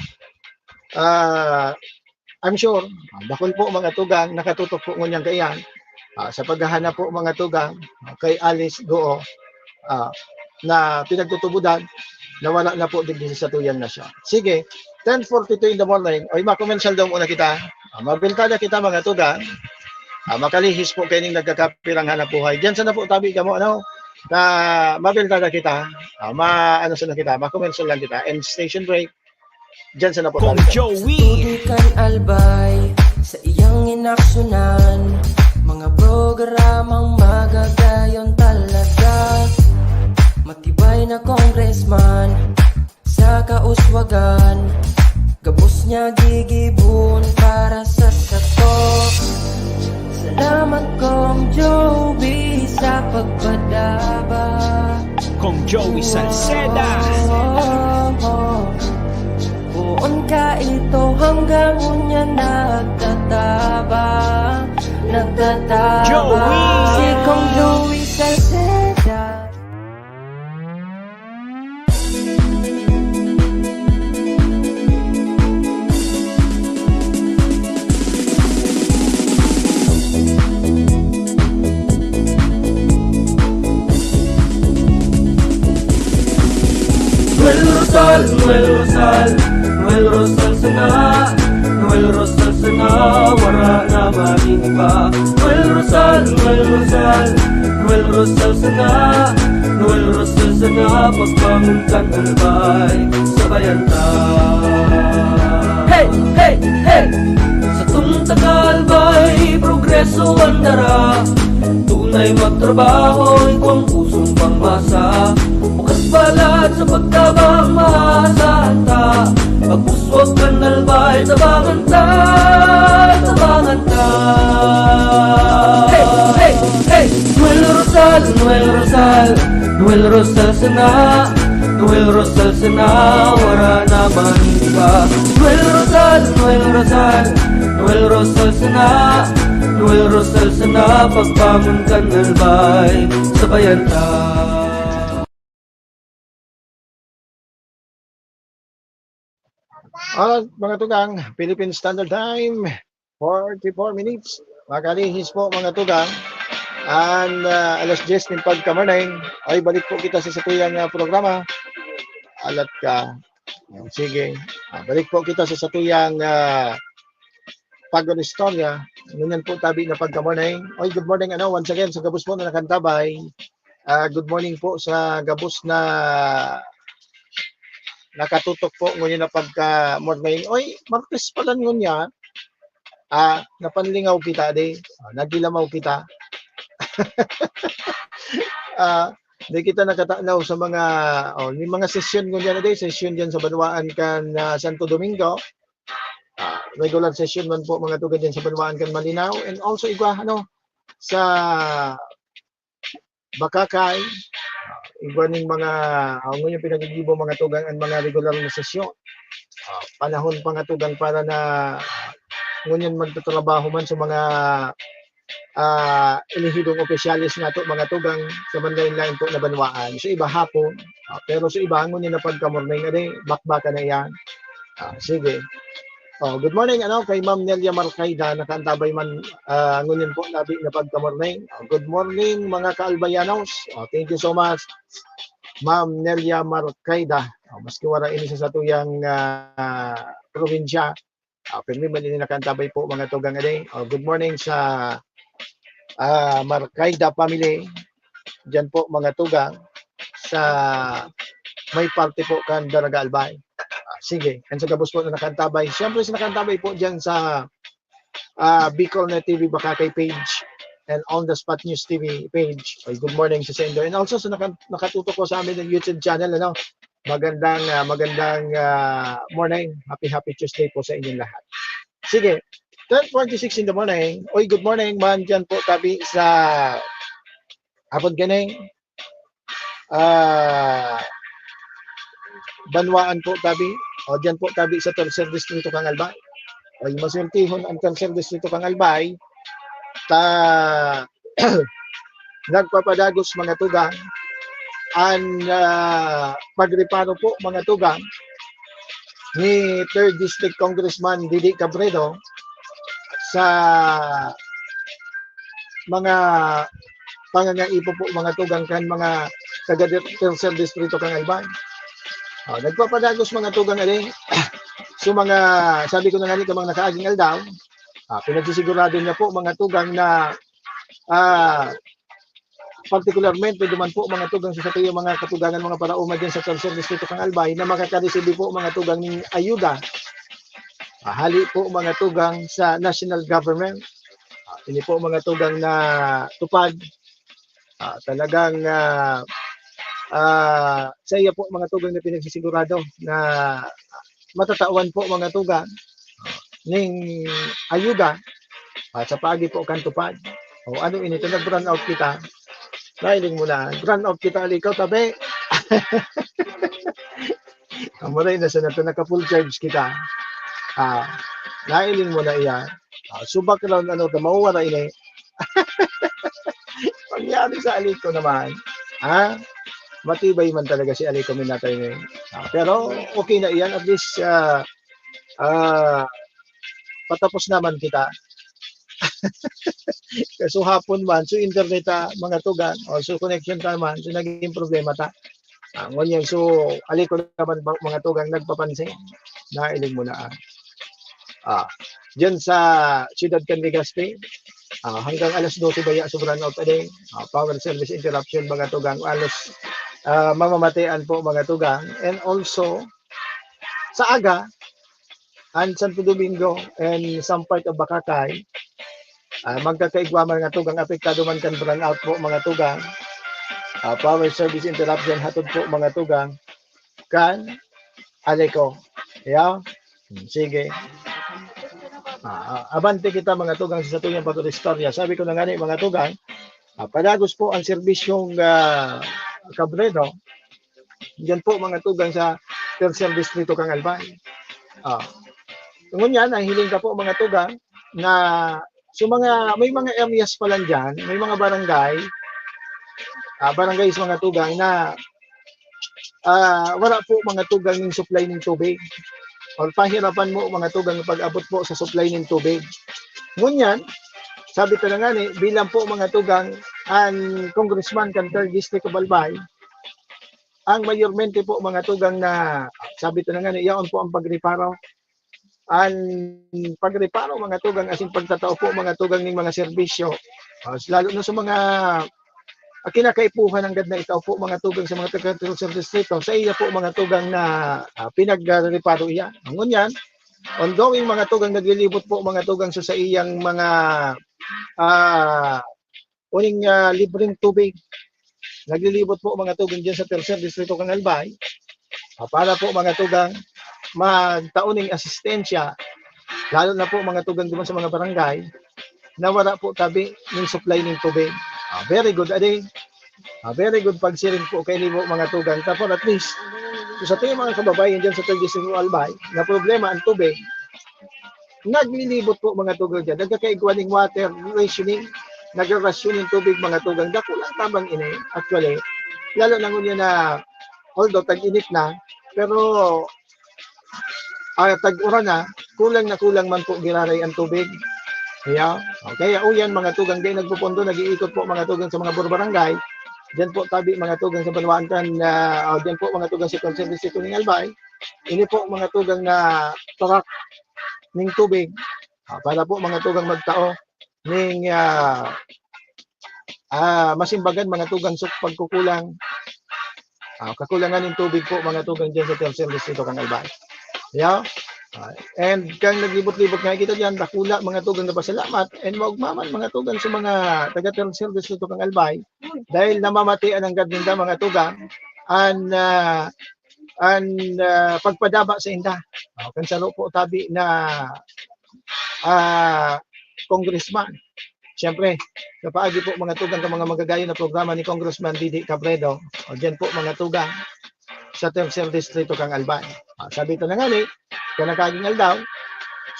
I'm sure, bakul po mga tugang, nakatutok po ngunyan kayan, sa paghahanap po mga tugang kay Alice Guo, na pinagtutubudan, nawala na po digdi sa tuyang nasyon. Sige, 10:42 in the morning, makomensal daw muna kita, mabiltada kita mga tugang, makalihis po kayo nagkakapirang hanap buhay. Diyan sana po tabi ka mo, na mabiltada kita, makomensal lang kita, and station break, diyan sana po tabi. Studi kan albay sa iyang inaksyonan, mga programang magagayon talaga. Matibay na congressman sa kauswagan, gabos niya gigibon para sa satok. Salamat Kong Joey sa pagpadaba. Kong Joey Salceda. Buon ka ito hanggang unya nagtataba. Joey! Si Kong Joey Salceda. Noel Rosal sana, Noel Rosal sana, wala na maninba. Noel Rosal sana, Noel Rosal sana, pagbangon kan albay, sabayan ta. Hey, hey, hey! Sa tuntagalbay, progreso ang dara, tunay magtrabaho, ikaw ang pusong pangmasa. Bukas balat sa pagtabang maasahan ta, pagpuswag ka nalbay, tabangan ta, tabangan ta. Hey, hey, hey! Noel Rosal, Noel Rosal, Noel Rosal sana, Noel Rosal sana, wala naman iba. Noel Rosal, Noel Rosal, Noel Rosal sana, Noel Rosal sana, pagbangon ka nalbay, sabayan ta. Mga tugang, Philippine Standard Time, 44 minutes. Makalihis po mga tugang. And alas 10 ng pagkamarning, ay balik po kita sa satuyang programa. Alat ka. Sige. Balik po kita sa satuyang pag-istorya. Ganyan po tabi na pagkamarning. Ay, good morning once again sa gabos po na nakantabay. Good morning po sa gabos na nakatutok po ngunyan na pagka-morning. Oy, Martes pala ngunya. Napanlingaw kita di. Nagilamaw kita. Di kita nakatanaw sa mga may mga session ngunya na di. Session dyan sa Banwaan kan Santo Domingo. Regular session man po mga tugad dyan sa Banwaan kan Malinaw. And also igwa sa Bakakay. Igwa ning mga ngunyan pinagigibo mga tugang ang mga regular na sesyon. Panahon pangatugang para na ngunyan magtatrabaho man sa mga elihidong opisyalis nga to mga tugang sa banlain-lain po na Banwaan. So iba hapon, pero sa iba ngunyan na pagka-morning na din, bakbaka na yan. Sige. Good morning kay Ma'am Nelia Marcaida, nakaantabay man ngunyan po nabi na pagka-morning. Good morning mga kaalbayanos. Thank you so much Ma'am Nelia Marcaida. Maski wala ini sa satuyang probinsya. Pero man ini nakaantabay po mga tugang ade. Good morning sa Marcaida family. Diyan po mga tugang sa may party po kan Daraga Albay. Sige, and sa gabos po na nakantabay. Siyempre sa nakantabay po dyan sa Bicol Net TV Bakakay page and On The Spot News TV page. Good morning sa Sendo. And also sa nakatutok ko sa amin ng YouTube channel. Magandang morning. Happy Tuesday po sa inyong lahat. Sige, 10:46 in the morning. Oy, good morning man dyan po tabi sa Apod Ganing. Banwaan po tabi. Diyan po tabi sa Tercer Distrito Kang Albay. Ay masultihon ang Tercer Distrito Kang Albay. Nagpapadagos mga tugang ang pagreparo po mga tugang ni 3rd District Congressman Didi Cabredo sa mga pangangaipo po mga tugang kan mga taga Tercer Distrito Kang Albay. Nagpapadagos mga tugang ali. So mga, sabi ko na nga ni kamang nakaaging aldaw, pinagsisigurado niya po mga tugang na particularmente duman po mga tugang sa satuyo mga katugangan mga parauma dyan sa Tercer Distrito Kang Albay na makakareceive po mga tugang ng ayuda. Hali po mga tugang sa national government. Ini po mga tugang na tupad. Talagang sa iya po mga tugang na pinagsisigurado na matatawan po mga tugang ning ayuda sa paagi po kan tupad. Ano inito nag-run out kita. Nailing mo na. Run out kita alikaw tabi. Amuray na sa nato naka-full charge kita. Nailing mo na iyan. So background mawara ini. Pangyari sa aliko naman. Matibay man talaga si Aliko Minatay ngayon. Pero okay na iyan. At least patapos naman kita. So hapon man, so internet mga tugan, so connection naman, so naging problema ta. Ngunyan, so Aliko naman mga tugang nagpapansin. Nailing mo na. Diyan sa Ciudad Candigaspe, hanggang alas 12 baya sobrang out today. Power service interruption mga tugang. Alos mamamatayan po mga tugang. And also sa Aga and Santo Domingo and some part of Bakakay, magkakaigwa mga tugang apektado man kan brand out po mga tugang. Power service interruption hatod po mga tugang kan Aliko. Yeah? Sige. Abante kita mga tugang sa satuyang pag-istorya. Sabi ko na nga mga tugang, padagos po ang serbisyong Cabredo. Diyan po mga tugang sa Tercer Distrito Kang Albay. Ngunyan, nahiling ka po mga tugang na so may mga areas pa lang dyan, may mga barangays mga tugang na wala po mga tugang ng supply ng tubig. O pahirapan mo mga tugang pag-abot po sa supply ng tubig. Ngunyan, sabi ko na nga ni, bilang po mga tugang ang congressman kan 3rd District of Albay, ang mayormente po mga tugang na sabi ko na nga ni, iyaon po ang pagreparo. Ang pagreparo mga tugang asin pagtatao po mga tugang ng mga serbisyo. Lalo na sa mga kinakaipuhan ng gad na itaw po mga tugang sa mga taga-Third Distrito. Sa iya po mga tugang na pinagreparo iya. Ngunyan, ongoing mga tugang naglilibot po mga tugang sa iyang mga uning libreng tubig. Naglilibot po mga tugang dyan sa Tercer Distrito kang Albay para po mga tugang magtauning asistensya, lalo na po mga tugang duman sa mga barangay na wala po tabi ng supply ng tubig. Very good adi. Very good pagsiring po kay libo mga tugang. Tapos at least sa tuwing mga kababayan dyan sa 3rd District of Albay na problema ang tubig, naglilibot po mga tugang dyan. Nagkakaigwan ng water rationing, nagrarasyon ng tubig mga tugang. Dako lang tabang ini actually. Lalo na ngunyan na although tag-init na, pero tag-uran na kulang man po giraray ang tubig. Kaya uyan mga tugang din nagpupundo, nag-iikot po mga tugang sa mga barangay. Diyan po tabi mga tugang sa Banwaan kan, diyan po mga tugang sa Tercer Distrito ng Albay. Ini po mga tugang na tarak ng tubig para po mga tugang magtao ng masimbagan mga tugang sa pagkukulang kakulangan ng tubig po mga tugang diyan sa Tercer Distrito kang Albay. And kang naglibot-libot nga kita diyan, dakula mga tugang na pasalamat and maugmaman mga tugang sa mga taga Tercer Distrito kang Albay dahil namamatian ang gadinda mga tugang an pagpadaba sa inda. Kan saro po tabi na congressman. Siyempre, kapaagi po mga tugang ka mga magagayo na programa ni Congressman Didi Cabredo. Diyan po mga tugang sa Tercer Distrito kang Albay. Sabi ito na nga ni, kanakagingal daw.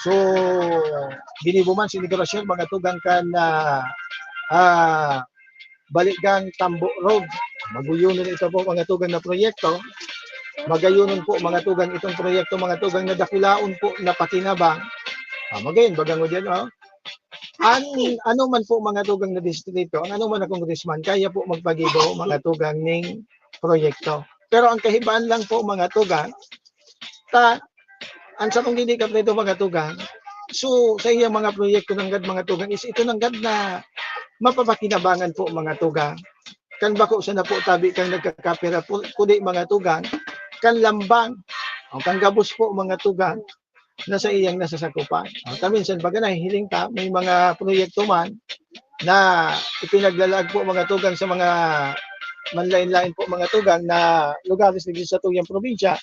So, ginibuman sinigrasyon mga tugang kan Balikgang Tambo Road. Maguyunon ito po mga tugang na proyekto. Magayunon po mga tugang itong proyekto mga tugang na dakilaon po na pakinabang. Magayon, bagang mo dyan, ano man po mga tugang na distrito, ang ano man na congressman, kaya po magpagibo mga tugang ng proyekto. Pero ang kahibaan lang po mga tugang, ang sa kong dinikap nito mga tugang, so sa iyang mga proyekto ng gad mga tugang is ito ng gad na mapapakinabangan po mga tugang. Kan bako sa na po tabi kang nagkakapira po, kundi mga tugang, kan lambang, kan gabos po mga tugang, na sa iyang nasasakupan. Minsan baga nahihiling ta, may mga proyekto man na ipinaglalag po mga tugang sa mga manlain-lain po mga tugang na lugares dito sa tuyang probinsya.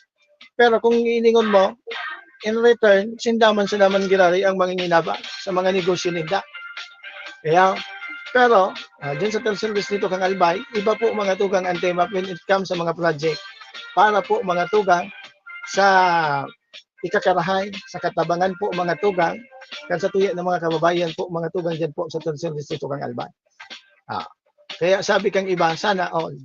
Pero kung iningon mo, in return, sindaman sa naman girari ang manginginaba sa mga negosyo nila. Pero, dyan sa Tercer Distrito kang Albay, iba po mga tugang ang tema when it comes sa mga project. Para po mga tugang sa ikakarahay, sa katabangan po mga tugang, kan sa tuya ng mga kababayan po mga tugang dyan po sa Tercer Distrito kang Albay. Kaya sabi kang iba, sana all.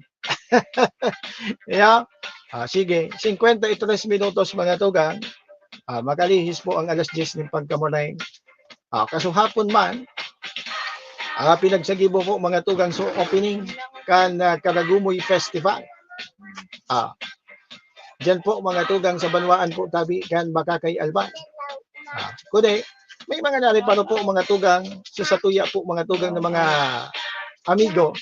Sige, 53 minutos mga tugang, makalihis po ang alas 10 ng pagkamunay. Kaso hapon man, pinagsagibo po mga tugang so opening kan Karagumoy Festival. Diyan po mga tugang sa Banwaan po tabi kan Bakakay Albay. Kundi, may mga naripano po mga tugang sa satuya po mga tugang ng mga amigo.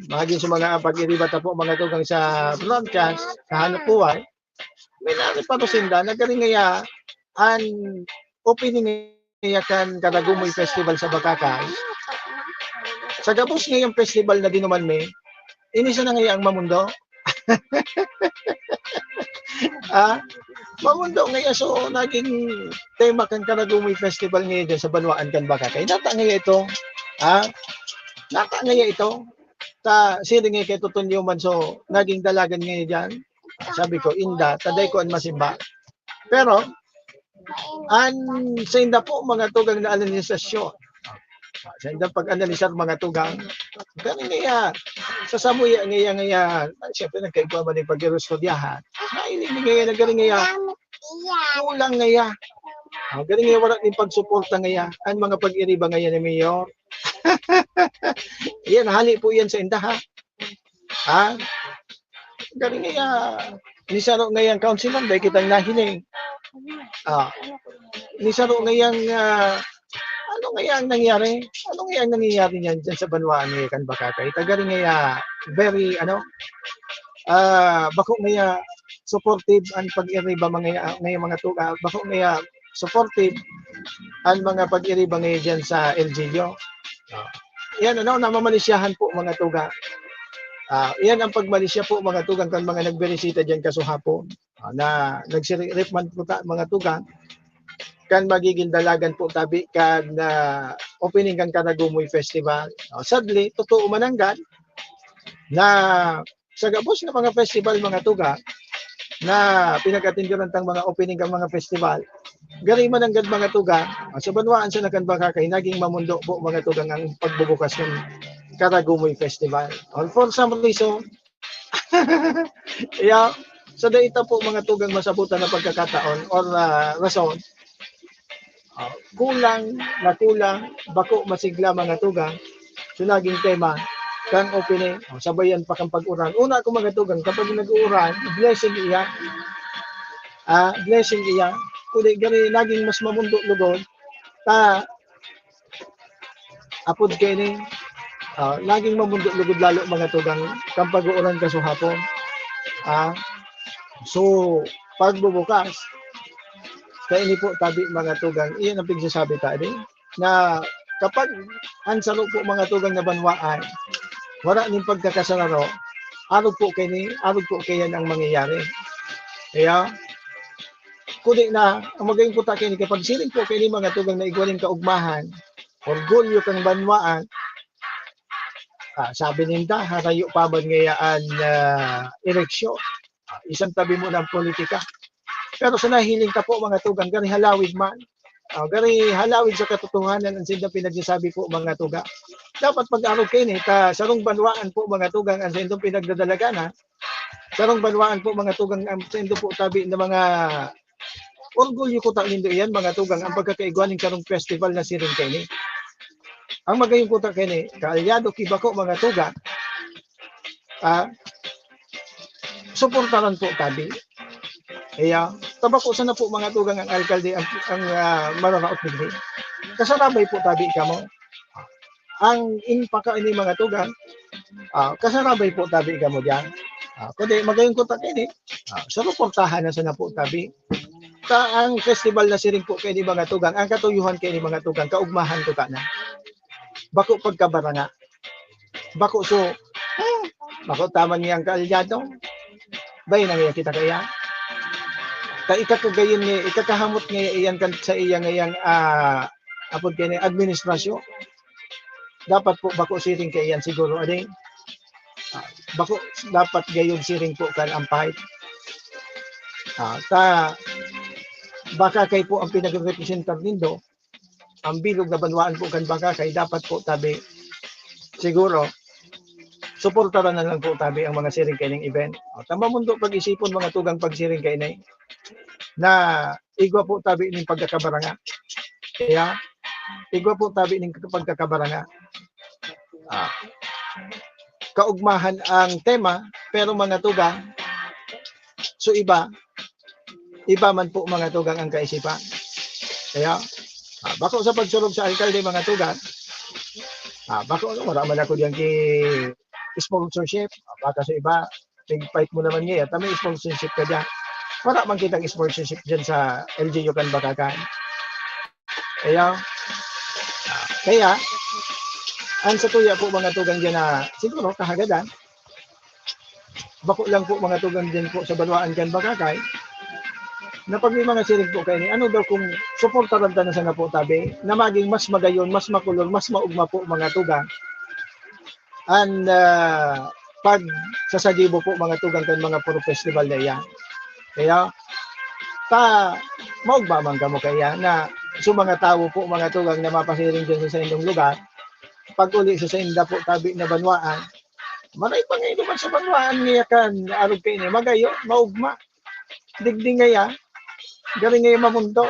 Maging sa mga pag-iribata po mga tugang sa broadcast, sa hanap buhay, may naripano sinda, nagaling ngaya ang opening ngaya kan Karagumoy Festival sa Bakakay. Sa gabos ngayong festival na dinuman may, inisa na ngaya ang mamundo. Mamundo ngayon so naging tema kan Karagumoy Festival ngayon sa Banwaan kan Bakakay. Nata ngayon ito, nata ngayon ito, siring ngayon kay Tutunyo man so naging dalagan ngayon dyan. Sabi ko, inda, taday ko ang masimba. Pero, sa inda po mga tugang na analisasyon, sa inda pag-analisar mga tugang, galing ngaya, sa samuya ngaya, siyempre nagkaigwa man yung pag-irustudyahan, nailing ngaya, nagaling ngaya, kulang ngaya, Galing nga wala din pagsuporta ngaya ang mga pag-iriba ngayon ni Mayor. Yan, hali po yan sa inda ha. Galing nga nisaro ngayang councilor dahil kitang nahiling. Nisaro ngayang ano ngayang nangyari? Ano ngayang nangyayari niyan dyan sa Banwaan ngayon kan Bakakay? Tagaling nga very bako ngaya supportive ang pag-iriba mga tuga. Bako ngaya supportive ang mga pag-iriba ngayon dyan sa LGU. Yan namamalisyahan po mga tuga. Yan ang pagmalisya po mga tugang kan mga nagberesita dyan kasuhapon na nagsirip man po mga tugang kan magiging dalagan po tabi kan opening kan Karagumoy Festival. Sadly, totoo mananggan na sa gabos na mga festival mga tuga na pinag-atindiran tang mga opening kan mga festival, gari mananggad mga tuga, sa Banwaan sa Nakan Bakakay, naging mamundo po mga tugang ang pagbubukas ng Karagumoy Festival. For some reason, sa data po mga tugang masabutan na pagkakataon or rason, kulang, bako masigla mga tugang, so naging tema, kang opening, sabayan pa kang pag-uran. Una ako mga tugang, kapag nag-uuran, blessing iya, kundi gari naging mas mamundo lugod, apod kayo laging mamundot-lugod lalo mga tugang kang pag-uuran kasuhapon. So, pagbubukas, kaya ini po tabi mga tugang, iyan ang pigsasabi tayo na kapag ansaro po mga tugang na Banwaan, wala ning pagkakasararo, arog po kayo ang mangyayari. Kaya, kundi na, ang magaling po tayo kapag siling po kayo mga tugang na igwaling kaugmahan, orgulyo kang Banwaan, sabi ninda, harayo pa ba ngayaan eleksyon? Isang tabi mo ng politika. Pero sa nahiling ka po mga tugang, gari halawig man. Gari halawig sa katotohanan ang sindang pinagsasabi po mga tuga. Dapat pag-arog kayo sarong Banwaan po mga tugang ang sindang pinagdadalagan. Sarong Banwaan po mga tugang ang sindang po tabi ng mga orgulyo ko nindo yan mga tugang ang pagkakaigwaning karong festival na siring kayo. Ang magayong kuta kini, kaalyado kibako mga tuga, suportaran po tabi. Kaya, tabako sana po mga tugang ang alkalde ang mararaot nila. Kasarabay po tabi ka mo. Ang inpaka ini mga tugang, kasarabay po tabi ka mo dyan. Kundi magayong kuta kini, suportahan na sana po tabi. Ang festival na siring po kayo ni mga tugang, ang katuyuhan kayo ni mga tugang, kaugmahan ko ka na. Bako pagkabaranga. Bako taman niyang kaalyado. Bayan ang kita kaya. Ikakagayin niya, ikakahamot niya iyan kan sa iyang apod kayo administrasyon. Dapat po bako siring kayo yan siguro. Bako dapat gayon siring po kan ang pahit. Bakakay po ang pinag-representar nindo. Ang bilog na Banwaan po kan Bakakay, dapat po tabi siguro suportaran na lang po tabi ang mga siring kaining event. Tama mundo pag-isipon mga tugang pagsiring kainay na igwa po tabi ng pagkakabaranga. Kaya igwa po tabi ng pagkakabaranga. Kaugmahan ang tema pero mga tugang so iba man po mga tugang ang kaisipan. Kaya bako sa pagsulog sa alkalde mga tugang, bako marami ako diyan sponsorship. Baka sa iba, fight mo naman ngayon, may sponsorship ka dyan. Wala man kitang sponsorship dyan sa LGU kan Bakakan. Kaya, ang sa tuya po mga tugang dyan na siguro kahagadan, bako lang po mga tugang dyan po sa Banwaan kan Bakakay, na pag may mga siring po kayo, ano daw kung suportaran na sana po tabi, na maging mas magayon, mas makulor, mas maugma po mga tugang. And pag sasagibo po mga tugang kan mga puro festival na yan. Kaya, maugma man ka mo kaya na so mga tao po mga tugang na mapasiring dyan sa inyong lugar, pag uli sa inda po tabi na Banwaan, maray pa ngayon naman sa Banwaan ngayakan, arog kayo magayo, maugma. Digdi ngaya, galing ngayon mamundo.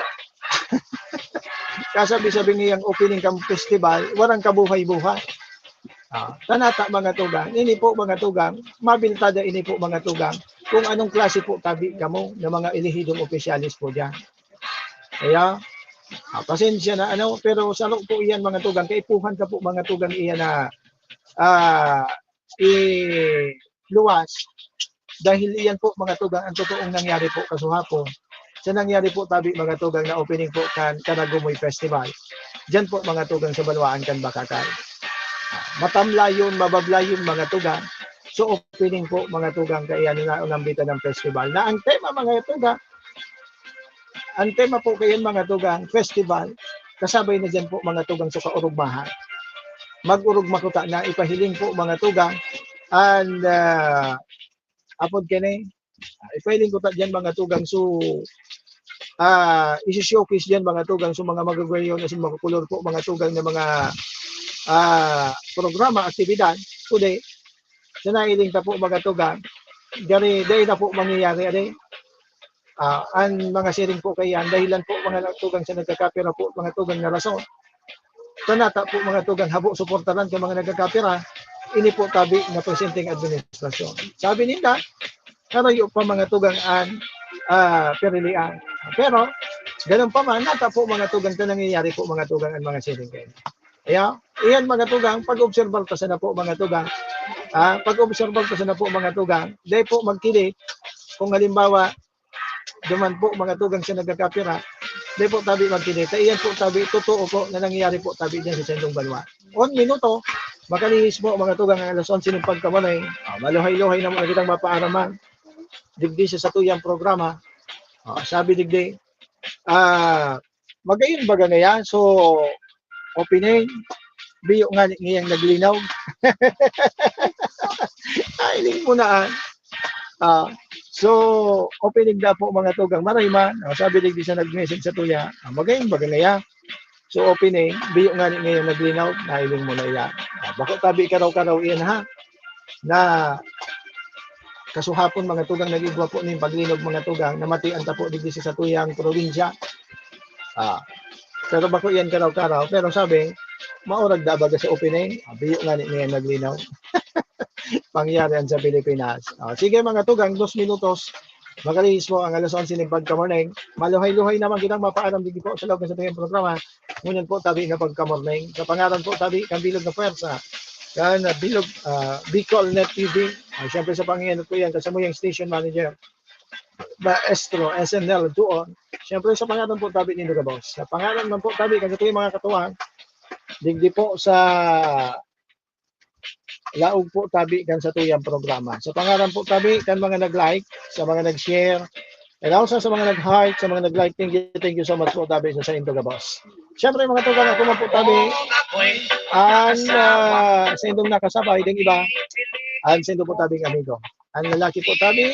Kasabi-sabi niyang opening kang festival, warang kabuhay-buhay. Tanata mga tugang, ini po mga tugang, mabiltada ini po mga tugang, kung anong klase po tabi kamo ng mga elihidong opisyalis po dyan. Kaya, pasensya na ano, pero salo po iyan mga tugang, kaipuhan ka po mga tugang iyan na luwas, dahil iyan po mga tugang ang totoong nangyari po kasuhapon. Sa nangyari po tabi mga tugang na opening po Kanagumoy Festival. Diyan po mga tugang sa Balwaan kan Bakakay. Matamlayon, mabablayon mga tugang. So opening po mga tugang kaya na unambita ng festival. Na ang tema mga tugang, ang tema po kayan mga tugang, festival, kasabay na dyan po mga tugang sa kaurugmahan. Mag-urugma ko ta na ipahiling po mga tugang, and apod kene, ipahiling ko ta dyan mga tugang, so isi-showcase dyan mga tugang, so mga magagwayo na mga kulor po mga tugang na mga programa, aktibidad, today, sa nailing ta po mga tugang, dari na po mangyayari, ang mga siring po kayan, dahilan po mga tugang sa nagkakapira po, mga tugang na rason. Tanata po mga tugang, habo suportaran ka mga nagkakapira, ini po tabi na presenting administrasyon. Sabi nila, karayo pa mga tugang ang perilian. Pero, ganun pa man, nata po mga tugang na nangyayari po mga tugang ang mga siring kayan. Kaya, iyan mga tugang, pag-obserbar ka na po mga tugang, pag-obserbar ka na po mga tugang, dahil po magkilit, kung halimbawa, duman po mga tugang sa nagkakapira, dahil po tabi magkilit, iyan po tabi, totoo po na nangyayari po tabi dyan sa Sendong Balwa. 1 minuto, makalihis po mga tugang ang alas 11 ng pagkamalay, maluhay-luhay na mga kitang mapaaraman, digdi sa tuyang programa, sabi digdi, magayon baga na yan, so, opening, biyo nga ngayang naglinaw. Ailing mo na. So, opening na po mga tugang marayman. Sabi digdi sa nag-message sa tuya, magayon baga na yan. So, opening, biyo nga ngayang naglinaw, nailing mo na yan. Bako tabi karaw-karaw iyan ha, na kasuhapon mga tugang nag-igwa po ng paglinog mga tugang, namatian ta po digdi sa tuyang probinsya. Pero bako yan karaw-karaw. Pero sabi, maurag da baga sa opening, biyo nga niya naglinaw. Pangyarihan sa Pilipinas. Sige mga tugang, 2 minutos. Magalihis po ang alas 11 ng pagka-morning. Maluhay-luhay naman kitang mapaaram dito po sa loob ng sa tuyang programa. Ngunyan po tabi na pagka-morning. Sa pangalan po tabi, kang bilog na puwersa. Kan bilog, Bicol Net TV. Siyempre sa Panginoon ko yan, kasama yung station manager. Maestro SNL doon. Siyempre sa pangalan po tabi ni Luga Boss. Sa pangalan man po tabi, kasi ito yung mga katuwang, digdi po sa laog po tabi kan sa tuyang programa. Sa pangalan po tabi, kan mga nag-like, sa mga nag-share, and also sa mga nag-heart, sa mga nag-like, thank you so much po tabi sa Luga Boss. Siyempre mga tugang ako man po tabi, ang sa indong nakasabay, din iba, ang sa indong po tabi amigo. Ang lalaki po tabi,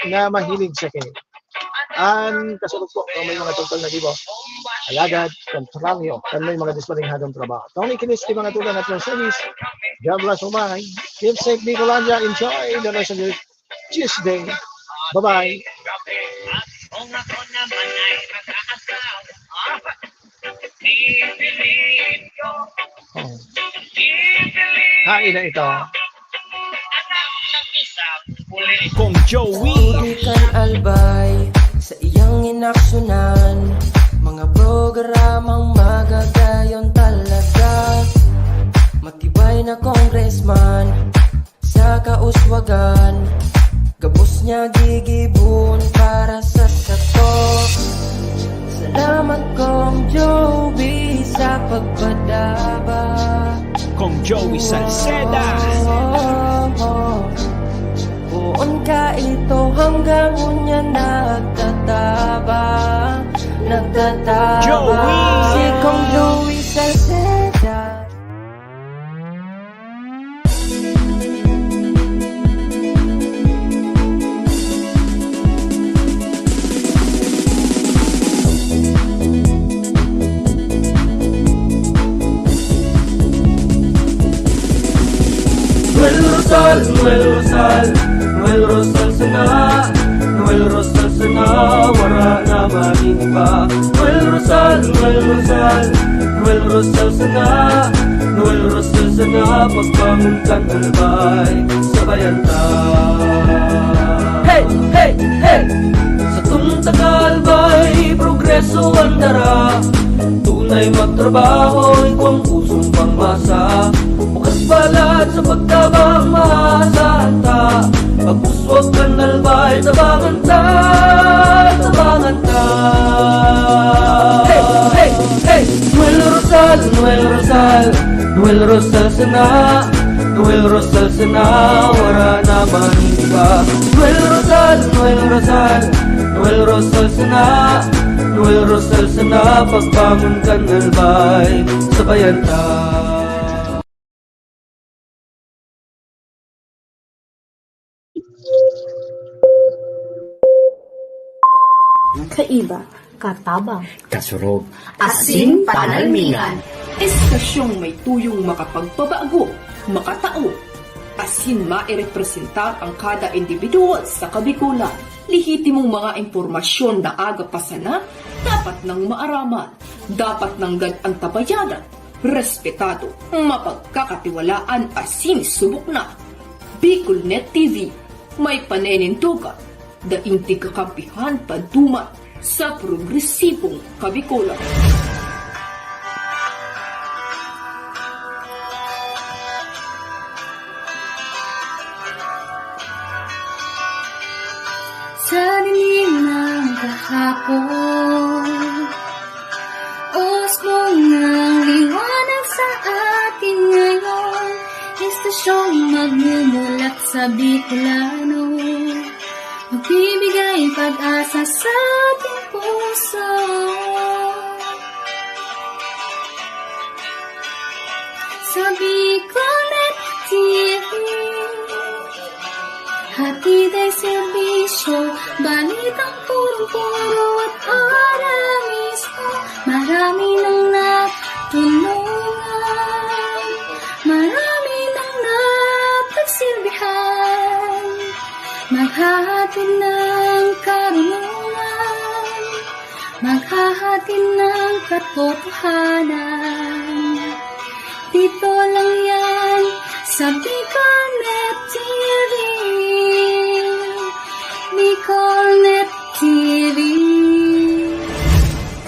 na mahilig sa kini. Ang kasunod po, may mga tungkol na gibo, alagad, kontraryo, kan may mga disparinghadong trabaho. Tony Kinis, di mga tulang at mga service, God bless umay, keep safe, Nicolandia, enjoy the rest of your Tuesday. Bye-bye. Hain na ito. Kong Joey. Ikan albay sa iyang inaksyonan, mga programang magagayon talaga. Matibay na congressman sa kauswagan, gabos niya gigibon para sa sato. Salamat Kong Joey sa pagpadaba. Kong Joey Salceda. Buon ka ito hanggang unya nagtataba. Joey! Si Kong Joey Salceda. Noel Rosal, Noel Rosal, Noel Rosal sana, Noel Rosal sana, wala na maging iba. Noel Rosal, Noel Rosal, Noel Rosal sana, Noel Rosal sana, pagbangon ka albay, sabayan ta. Hey, hey, hey! Sa tumtakalbay, progreso ang dara, tunay magtrabaho, ikaw ang pusong pangmasa, bukas balad sa pagtabang maasahan ta, pagpuswag ka nalbay, tabangan ta, tabangan ta. Hey, hey, hey! Noel Rosal, Noel Rosal, Noel Rosal sana, Noel Rosal sana, wala naman iba. Noel Rosal, Noel Rosal, Noel Rosal sana, Noel Rosal sana, pagbangon ka nalbay, sabayan ta. Kaiba, katabang, Kasurog, asin panalmingan. Estasyong may tuyong makapagpabago, makatao, asin mairepresentar ang kada individual sa kabikulan. Lihitimong mga impormasyon na aga pa sana, dapat nang maaraman, dapat nang antabayanan, respetado, mapagkakatiwalaan, asin subok na. Bicolnet TV, may panenintugan, daing tigkakampihan padumat sa progresibong kabikulan. sa dilim ng kahapon. Osmong ng liwanag sa atin ngayon, estasyong magmumulat sa Bicolano, magbibigay pag-asa sa ating puso. Sa Bicolnet TV, hatid ay serbisyo, balitang purong-puro at oras mismo. Marami nang natulungan, marami nang napagsilbihan, maghahatid ng karunungan, maghahatid ng katotohanan. Dito lang yan sa Bicolnet TV. Bicolnet TV.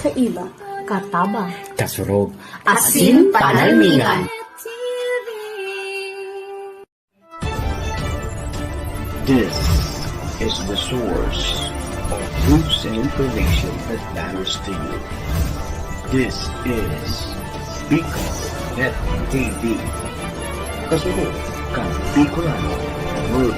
Kaiba, katabang, Kasurog, asin panalmingan. This is the source of news and information that matters to you. This is Bicolnet TV. Kasurog, Bicolano, World